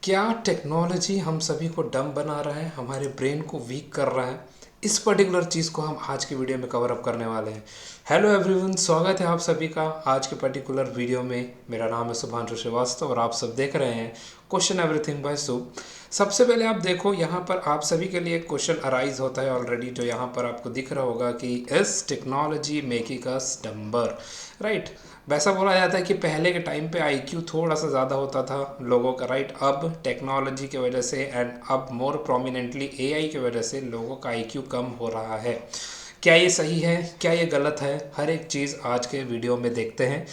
क्या टेक्नोलॉजी हम सभी को डम बना रहा है, हमारे ब्रेन को वीक कर रहा है? इस पर्टिकुलर चीज़ को हम आज की वीडियो में कवर अप करने वाले हैं। हेलो एवरीवन, स्वागत है आप सभी का आज के पर्टिकुलर वीडियो में। मेरा नाम है शुभांशु श्रीवास्तव और आप सब देख रहे हैं क्वेश्चन एवरीथिंग बाय शुभ। सबसे पहले आप देखो, यहाँ पर आप सभी के लिए एक क्वेश्चन अराइज होता है ऑलरेडी, जो यहाँ पर आपको दिख रहा होगा कि is technology making us dumber, right. वैसा बोला जाता है कि पहले के टाइम पे आईक्यू थोड़ा सा ज़्यादा होता था लोगों का, राइट। अब टेक्नोलॉजी की वजह से एंड अब मोर प्रोमिनेंटली एआई की वजह से लोगों का आईक्यू कम हो रहा है। क्या ये सही है, क्या ये गलत है, हर एक चीज़ आज के वीडियो में देखते हैं।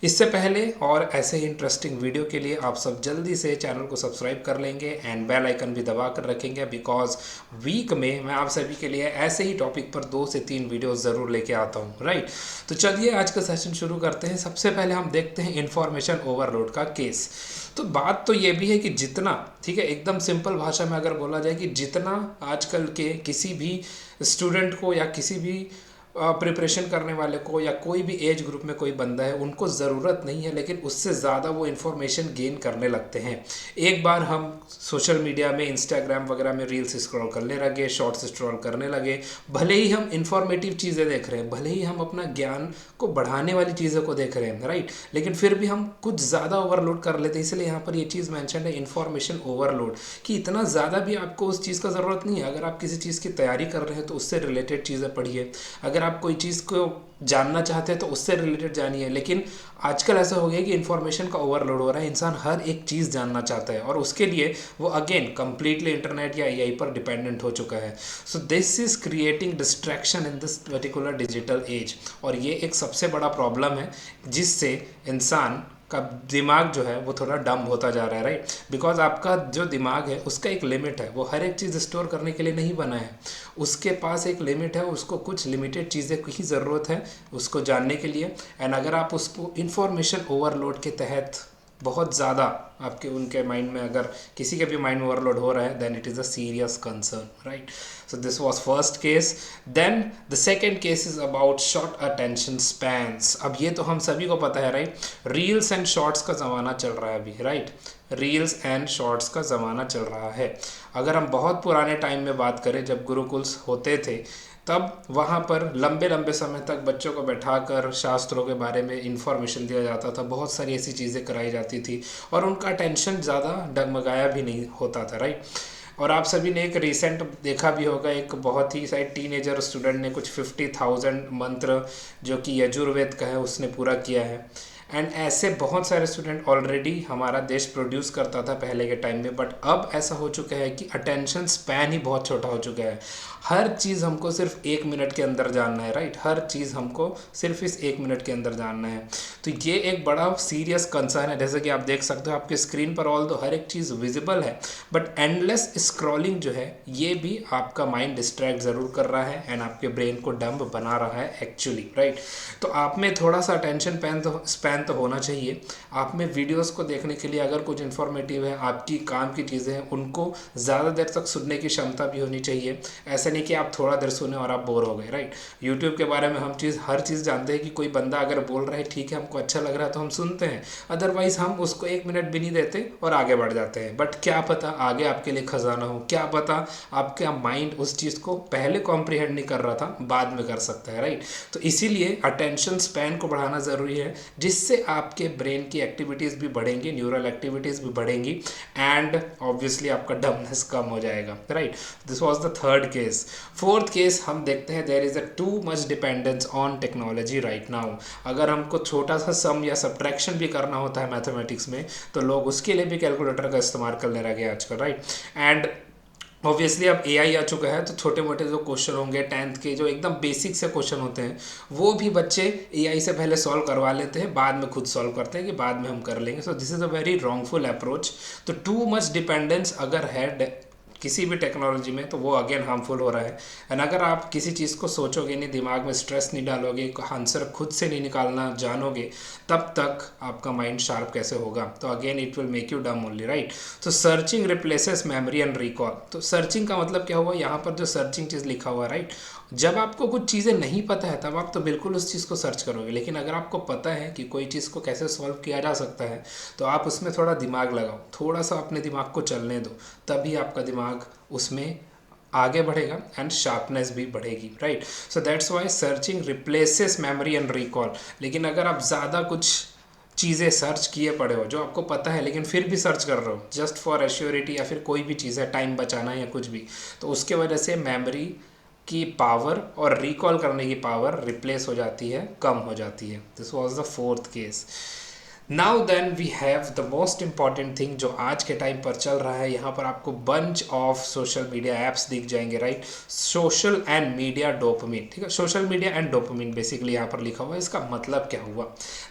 इससे पहले और ऐसे ही इंटरेस्टिंग वीडियो के लिए आप सब जल्दी से चैनल को सब्सक्राइब कर लेंगे एंड बेल आइकन भी दबा कर रखेंगे, बिकॉज वीक में मैं आप सभी के लिए ऐसे ही टॉपिक पर 2 से 3 वीडियो ज़रूर लेके आता हूँ, राइट। तो चलिए आज का सेशन शुरू करते हैं। सबसे पहले हम देखते हैं इंफॉर्मेशन ओवरलोड का केस। तो बात तो ये भी है कि जितना, ठीक है, एकदम सिंपल भाषा में अगर बोला जाए कि जितना आजकल के किसी भी स्टूडेंट को या किसी भी प्रिपरेशन करने वाले को या कोई भी एज ग्रुप में कोई बंदा है, उनको ज़रूरत नहीं है, लेकिन उससे ज़्यादा वो इन्फॉर्मेशन गेन करने लगते हैं। एक बार हम सोशल मीडिया में इंस्टाग्राम वगैरह में रील्स स्क्रॉल करने लगे, शॉर्ट्स स्क्रॉल करने लगे, भले ही हम इंफॉर्मेटिव चीज़ें देख रहे हैं, भले ही हम अपना ज्ञान को बढ़ाने वाली चीज़ों को देख रहे हैं, राइट, लेकिन फिर भी हम कुछ ज़्यादा ओवरलोड कर लेते हैं। इसलिए यहाँ पर ये चीज़ मैंशन है इन्फॉर्मेशन ओवरलोड, कि इतना ज़्यादा भी आपको उस चीज़ का ज़रूरत नहीं है। अगर आप किसी चीज़ की तैयारी कर रहे हैं तो उससे रिलेटेड चीज़ें पढ़िए, अगर आप कोई चीज़ को जानना चाहते हैं तो उससे रिलेटेड जानिए। लेकिन आजकल ऐसा हो गया कि इन्फॉर्मेशन का ओवरलोड हो रहा है, इंसान हर एक चीज़ जानना चाहता है और उसके लिए वो अगेन कंप्लीटली इंटरनेट या एआई पर डिपेंडेंट हो चुका है। So this is creating distraction in this particular digital age, और ये एक सबसे बड़ा प्रॉब्लम है जिससे इंसान का दिमाग जो है वो थोड़ा डम होता जा रहा है, राइट। बिकॉज आपका जो दिमाग है उसका एक लिमिट है, वो हर एक चीज़ स्टोर करने के लिए नहीं बना है। उसके पास एक लिमिट है, उसको कुछ लिमिटेड चीज़ें की ज़रूरत है उसको जानने के लिए। एंड अगर आप उसको इंफॉर्मेशन ओवरलोड के तहत बहुत ज़्यादा आपके उनके माइंड में, अगर किसी के भी माइंड में ओवरलोड हो रहा है, then it is a serious concern, right. So this was first case. Then the second case is about short attention spans. अब ये तो हम सभी को पता है, राइट, रील्स एंड शॉर्ट्स का ज़माना चल रहा है अभी, राइट। रील्स एंड शॉर्ट्स का ज़माना चल रहा है। अगर हम बहुत पुराने टाइम में बात करें, जब गुरुकुल्स होते थे, तब वहाँ पर लंबे लंबे समय तक बच्चों को बैठाकर शास्त्रों के बारे में इंफॉर्मेशन दिया जाता था, बहुत सारी ऐसी चीज़ें कराई जाती थी और उनका टेंशन ज़्यादा डगमगाया भी नहीं होता था, राइट। और आप सभी ने एक रिसेंट देखा भी होगा, एक बहुत ही शायद टीनेजर स्टूडेंट ने कुछ 50,000 मंत्र जो कि यजुर्वेद का है उसने पूरा किया है। एंड ऐसे बहुत सारे स्टूडेंट ऑलरेडी हमारा देश प्रोड्यूस करता था पहले के टाइम में, बट अब ऐसा हो चुका है कि अटेंशन स्पैन ही बहुत छोटा हो चुका है। हर चीज़ हमको सिर्फ 1 मिनट के अंदर जानना है, राइट, हर चीज़ हमको सिर्फ इस 1 मिनट के अंदर जानना है। तो ये एक बड़ा सीरियस कंसर्न है। जैसे कि आप देख सकते हो आपके स्क्रीन पर ऑल दो हर एक चीज़ विजिबल है, बट एंडलेस स्क्रॉलिंग जो है ये भी आपका माइंड डिस्ट्रैक्ट ज़रूर कर रहा है एंड आपके ब्रेन को डम्ब बना रहा है एक्चुअली, राइट। तो आप में थोड़ा सा अटेंशन स्पैन तो होना चाहिए। आप में वीडियोस को देखने के लिए अगर कुछ इन्फॉर्मेटिव है, आपकी काम की चीज़ें हैं, उनको ज़्यादा देर तक सुनने की क्षमता भी होनी चाहिए। ऐसा नहीं कि आप थोड़ा देर सुने और आप बोर हो गए, राइट। यूट्यूब के बारे में हम हर चीज़ जानते हैं कि कोई बंदा अगर बोल रहा है, ठीक है, हमको अच्छा लग रहा है तो हम सुनते हैं, अदरवाइज हम उसको 1 मिनट भी नहीं देते और आगे बढ़ जाते हैं। बट क्या पता आगे आपके लिए खजाना हो, क्या पता आपका माइंड उस चीज़ को पहले कॉम्प्रिहेंड नहीं कर रहा था, बाद में कर सकता है, राइट। तो इसीलिए अटेंशन स्पैन को बढ़ाना ज़रूरी है, जिससे आपके ब्रेन की एक्टिविटीज़ भी बढ़ेंगी, न्यूरल एक्टिविटीज़ भी बढ़ेंगी एंड ऑब्वियसली आपका डमनेस कम हो जाएगा, right. This was the third case. Fourth case हम देखते हैं, there is a too much dependence on technology right now. अगर हमको छोटा सा सम या सब्ट्रैक्शन भी करना होता है मैथमेटिक्स में, तो लोग उसके लिए भी कैलकुलेटर का इस्तेमाल करने लगे आजकल, राइट। एंड ऑब्वियसली अब एआई आ चुका है, तो छोटे मोटे जो क्वेश्चन होंगे 10th के, जो एकदम बेसिक से क्वेश्चन होते हैं, वो भी बच्चे एआई से पहले सॉल्व करवा लेते हैं, बाद में खुद सॉल्व करते हैं कि बाद में हम कर लेंगे। So this is a very wrongful approach. तो टू मच डिपेंडेंस अगर है किसी भी टेक्नोलॉजी में, तो वो अगेन हार्मफुल हो रहा है। एंड अगर आप किसी चीज़ को सोचोगे नहीं, दिमाग में स्ट्रेस नहीं डालोगे, आंसर खुद से नहीं निकालना जानोगे, तब तक आपका माइंड शार्प कैसे होगा? तो again it will make you डम ओनली, राइट? तो searching replaces memory and recall. तो सर्चिंग का मतलब क्या हुआ? यहाँ पर जो सर्चिंग चीज़ लिखा हुआ है, राइट? जब आपको कुछ चीज़ें नहीं पता है तब आप तो बिल्कुल उस चीज़ को सर्च करोगे, लेकिन अगर आपको पता है कि कोई चीज़ को कैसे सॉल्व किया जा सकता है तो आप उसमें थोड़ा दिमाग लगाओ, थोड़ा सा अपने दिमाग को चलने दो, तभी आपका दिमाग उसमें आगे बढ़ेगा एंड शार्पनेस भी बढ़ेगी, right? So that's why searching replaces memory and recall. लेकिन अगर आप ज़्यादा कुछ चीज़ें सर्च किए पड़े हो जो आपको पता है लेकिन फिर भी सर्च कर रहे हो जस्ट फॉर एश्योरिटी, या फिर कोई भी चीज़ है, टाइम बचाना या कुछ भी, तो उसके वजह से मेमोरी की पावर और रिकॉल करने की पावर रिप्लेस हो जाती है, कम हो जाती है। This was the fourth case. Now then we have the most important thing जो आज के टाइम पर चल रहा है। यहाँ पर आपको bunch of social media apps दिख जाएंगे, right? Social and media dopamine, ठीक है? Social media and dopamine basically यहाँ पर लिखा हुआ है। इसका मतलब क्या हुआ?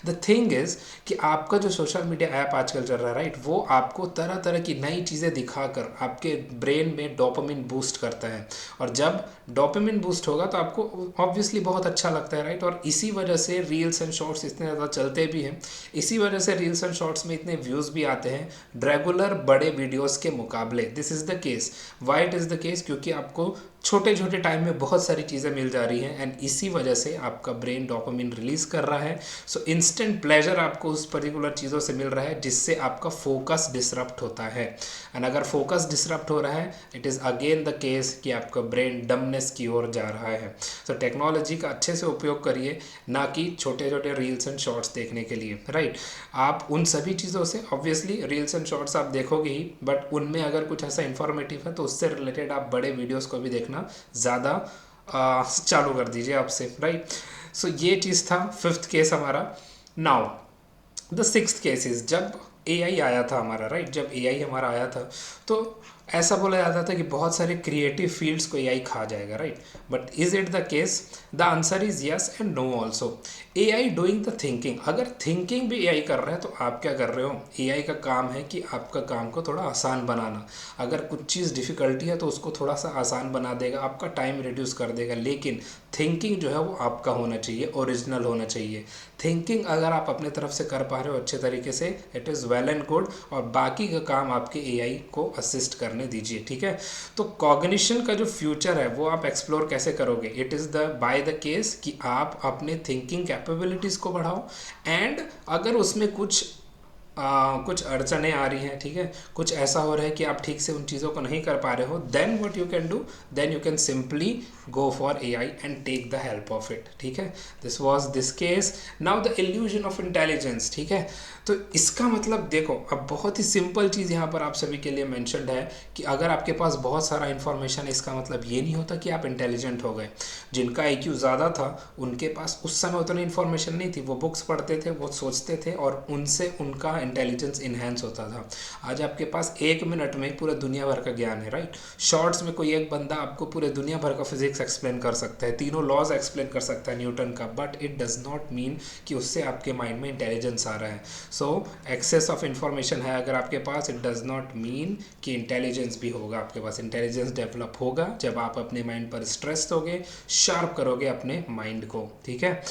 द थिंग इज कि आपका जो सोशल मीडिया ऐप आजकल चल रहा है, राइट, वो आपको तरह तरह की नई चीज़ें दिखाकर आपके ब्रेन में डोपामिन बूस्ट करता है। और जब डोपामिन बूस्ट होगा तो आपको ऑब्वियसली बहुत अच्छा लगता है, राइट? और इसी वजह से रील्स एंड शॉर्ट्स इतने ज़्यादा चलते भी हैं, इसी वजह से रील्स एंड शॉर्ट्स में इतने व्यूज़ भी आते हैं रेगुलर बड़े वीडियोस के मुकाबले। This is the case. Why it is the case? क्योंकि आपको छोटे छोटे टाइम में बहुत सारी चीज़ें मिल जा रही हैं एंड इसी वजह से आपका ब्रेन डोपामिन रिलीज़ कर रहा है। सो इंस्टेंट प्लेजर आपको उस पर्टिकुलर चीज़ों से मिल रहा है जिससे आपका फोकस डिसरप्ट होता है। एंड अगर फोकस डिसरप्ट हो रहा है, it is again the case कि आपका ब्रेन डमनेस की ओर जा रहा है। सो टेक्नोलॉजी का अच्छे से उपयोग करिए, ना कि छोटे छोटे रील्स एंड शॉर्ट्स देखने के लिए, राइट? आप उन सभी चीज़ों से, ऑब्वियसली रील्स एंड शॉर्ट्स आप देखोगे ही, बट उनमें अगर कुछ ऐसा इन्फॉर्मेटिव है तो उससे रिलेटेड आप बड़े वीडियोस को भी देखना ज़्यादा चालू कर दीजिए आपसे, राइट? सो ये चीज़ था, फिफ्थ केस हमारा। Now the sixth case is जब एआई आया था हमारा, राइट? जब एआई हमारा आया था तो ऐसा बोला जाता था कि बहुत सारे क्रिएटिव फील्ड्स को एआई खा जाएगा, right? But is it the case? The answer is yes and no also. AI doing the thinking, अगर थिंकिंग भी एआई कर रहा है तो आप क्या कर रहे हो? एआई का काम है कि आपका काम को थोड़ा आसान बनाना। अगर कुछ चीज़ डिफ़िकल्टी है तो उसको थोड़ा सा आसान बना देगा, आपका टाइम रिड्यूस कर देगा, लेकिन थिंकिंग जो है वो आपका होना चाहिए, ओरिजिनल होना चाहिए। थिंकिंग अगर आप अपने तरफ से कर पा रहे हो अच्छे तरीके से, it is well and good, और बाकी का काम आपके एआई को असिस्ट करने दीजिए, ठीक है? तो कॉग्निशन का जो फ्यूचर है वो आप एक्सप्लोर कैसे करोगे? It is the by the case कि आप अपने थिंकिंग कैपेबिलिटीज़ को बढ़ाओ, एंड अगर उसमें कुछ अड़चने आ रही हैं, ठीक है, कुछ ऐसा हो रहा है कि आप ठीक से उन चीज़ों को नहीं कर पा रहे हो, then what you can do? Then you can simply go for AI and take the help of it, ठीक है? This was this case. Now the illusion of intelligence, ठीक है? तो इसका मतलब देखो, अब बहुत ही सिंपल चीज़ यहाँ पर आप सभी के लिए मैंशनड है कि अगर आपके पास बहुत सारा इन्फॉर्मेशन है, इसका मतलब ये नहीं होता कि आप इंटेलिजेंट हो गए। जिनका IQ ज़्यादा था उनके पास उस समय उतनी इन्फॉर्मेशन नहीं थी, वो बुक्स पढ़ते थे, वो सोचते थे, और उनसे उनका इंटेलिजेंस इन्हेंस होता था। आज आपके पास 1 मिनट में पूरा दुनिया भर का ज्ञान है, राइट? शॉर्ट्स में कोई एक बंदा आपको पूरे दुनिया भर का फिजिक्स एक्सप्लेन कर सकता है, तीनों लॉज एक्सप्लेन कर सकता है न्यूटन का, but it does not mean कि उससे आपके माइंड में इंटेलिजेंस आ रहा है। सो एक्सेस ऑफ इंफॉर्मेशन है अगर आपके पास, इट डज नॉट मीन कि इंटेलिजेंस भी होगा आपके पास। इंटेलिजेंस डेवलप होगा जब आप अपने माइंड पर स्ट्रेस दोगे, शार्प करोगे अपने माइंड को, ठीक है?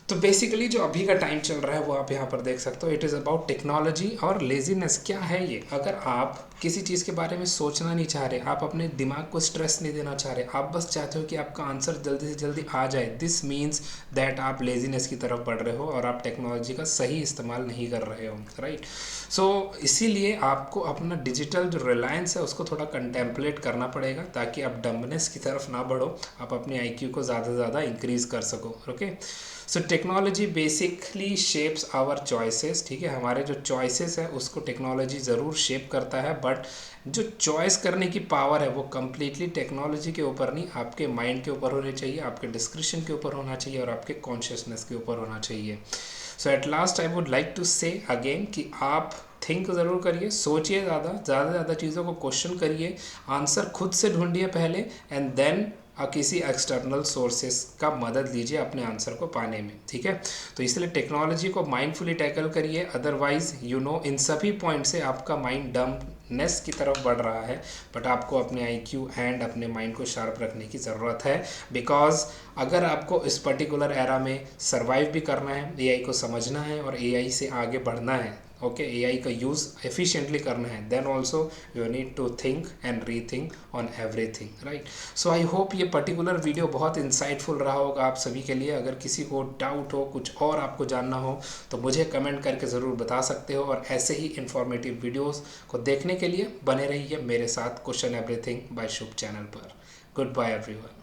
तो बेसिकली जो अभी का टाइम चल रहा है वो आप यहाँ पर देख सकते हो। इट इज़ अबाउट टेक्नोलॉजी और लेजीनेस। क्या है ये? अगर आप किसी चीज़ के बारे में सोचना नहीं चाह रहे, आप अपने दिमाग को स्ट्रेस नहीं देना चाह रहे, आप बस चाहते हो कि आपका आंसर जल्दी से जल्दी आ जाए, दिस मीन्स दैट आप लेजीनेस की तरफ बढ़ रहे हो और आप टेक्नोलॉजी का सही इस्तेमाल नहीं कर रहे हो, राइट? सो इसीलिए आपको अपना डिजिटल जो रिलायंस है उसको थोड़ा कंटेम्पलेट करना पड़ेगा, ताकि आप डम्बनेस की तरफ ना बढ़ो, आप अपने IQ को ज़्यादा से ज़्यादा इंक्रीज़ कर सको, okay? So technology basically shapes our choices, ठीक है? हमारे जो चॉइसेस है उसको टेक्नोलॉजी ज़रूर शेप करता है, बट जो चॉइस करने की पावर है वो कम्प्लीटली टेक्नोलॉजी के ऊपर नहीं, आपके माइंड के ऊपर होनी चाहिए, आपके डिस्क्रिप्शन के ऊपर होना चाहिए, और आपके कॉन्शियसनेस के ऊपर होना चाहिए। So at last I would like to say again कि आप थिंक ज़रूर करिए, सोचिए, ज़्यादा चीज़ों को क्वेश्चन करिए, आंसर खुद से ढूंढिए पहले, एंड देन किसी एक्सटर्नल सोर्सेस का मदद लीजिए अपने आंसर को पाने में, ठीक है? तो इसलिए टेक्नोलॉजी को माइंडफुली टैकल करिए, अदरवाइज इन सभी पॉइंट से आपका माइंड डम स्मार्टनेस की तरफ बढ़ रहा है, बट आपको अपने IQ एंड अपने माइंड को शार्प रखने की ज़रूरत है। बिकॉज अगर आपको इस पर्टिकुलर एरा में सर्वाइव भी करना है, AI को समझना है और AI से आगे बढ़ना है, ओके, AI का यूज़ एफिशिएंटली करना है, then also you need to think and rethink on everything, right. So I hope ये पर्टिकुलर वीडियो बहुत इंसाइटफुल रहा होगा आप सभी के लिए। अगर किसी को डाउट हो, कुछ और आपको जानना हो, तो मुझे कमेंट करके ज़रूर बता सकते हो। और ऐसे ही इंफॉर्मेटिव वीडियोस को देखने के लिए बने रहिए मेरे साथ question everything by Shubh channel पर। Goodbye everyone.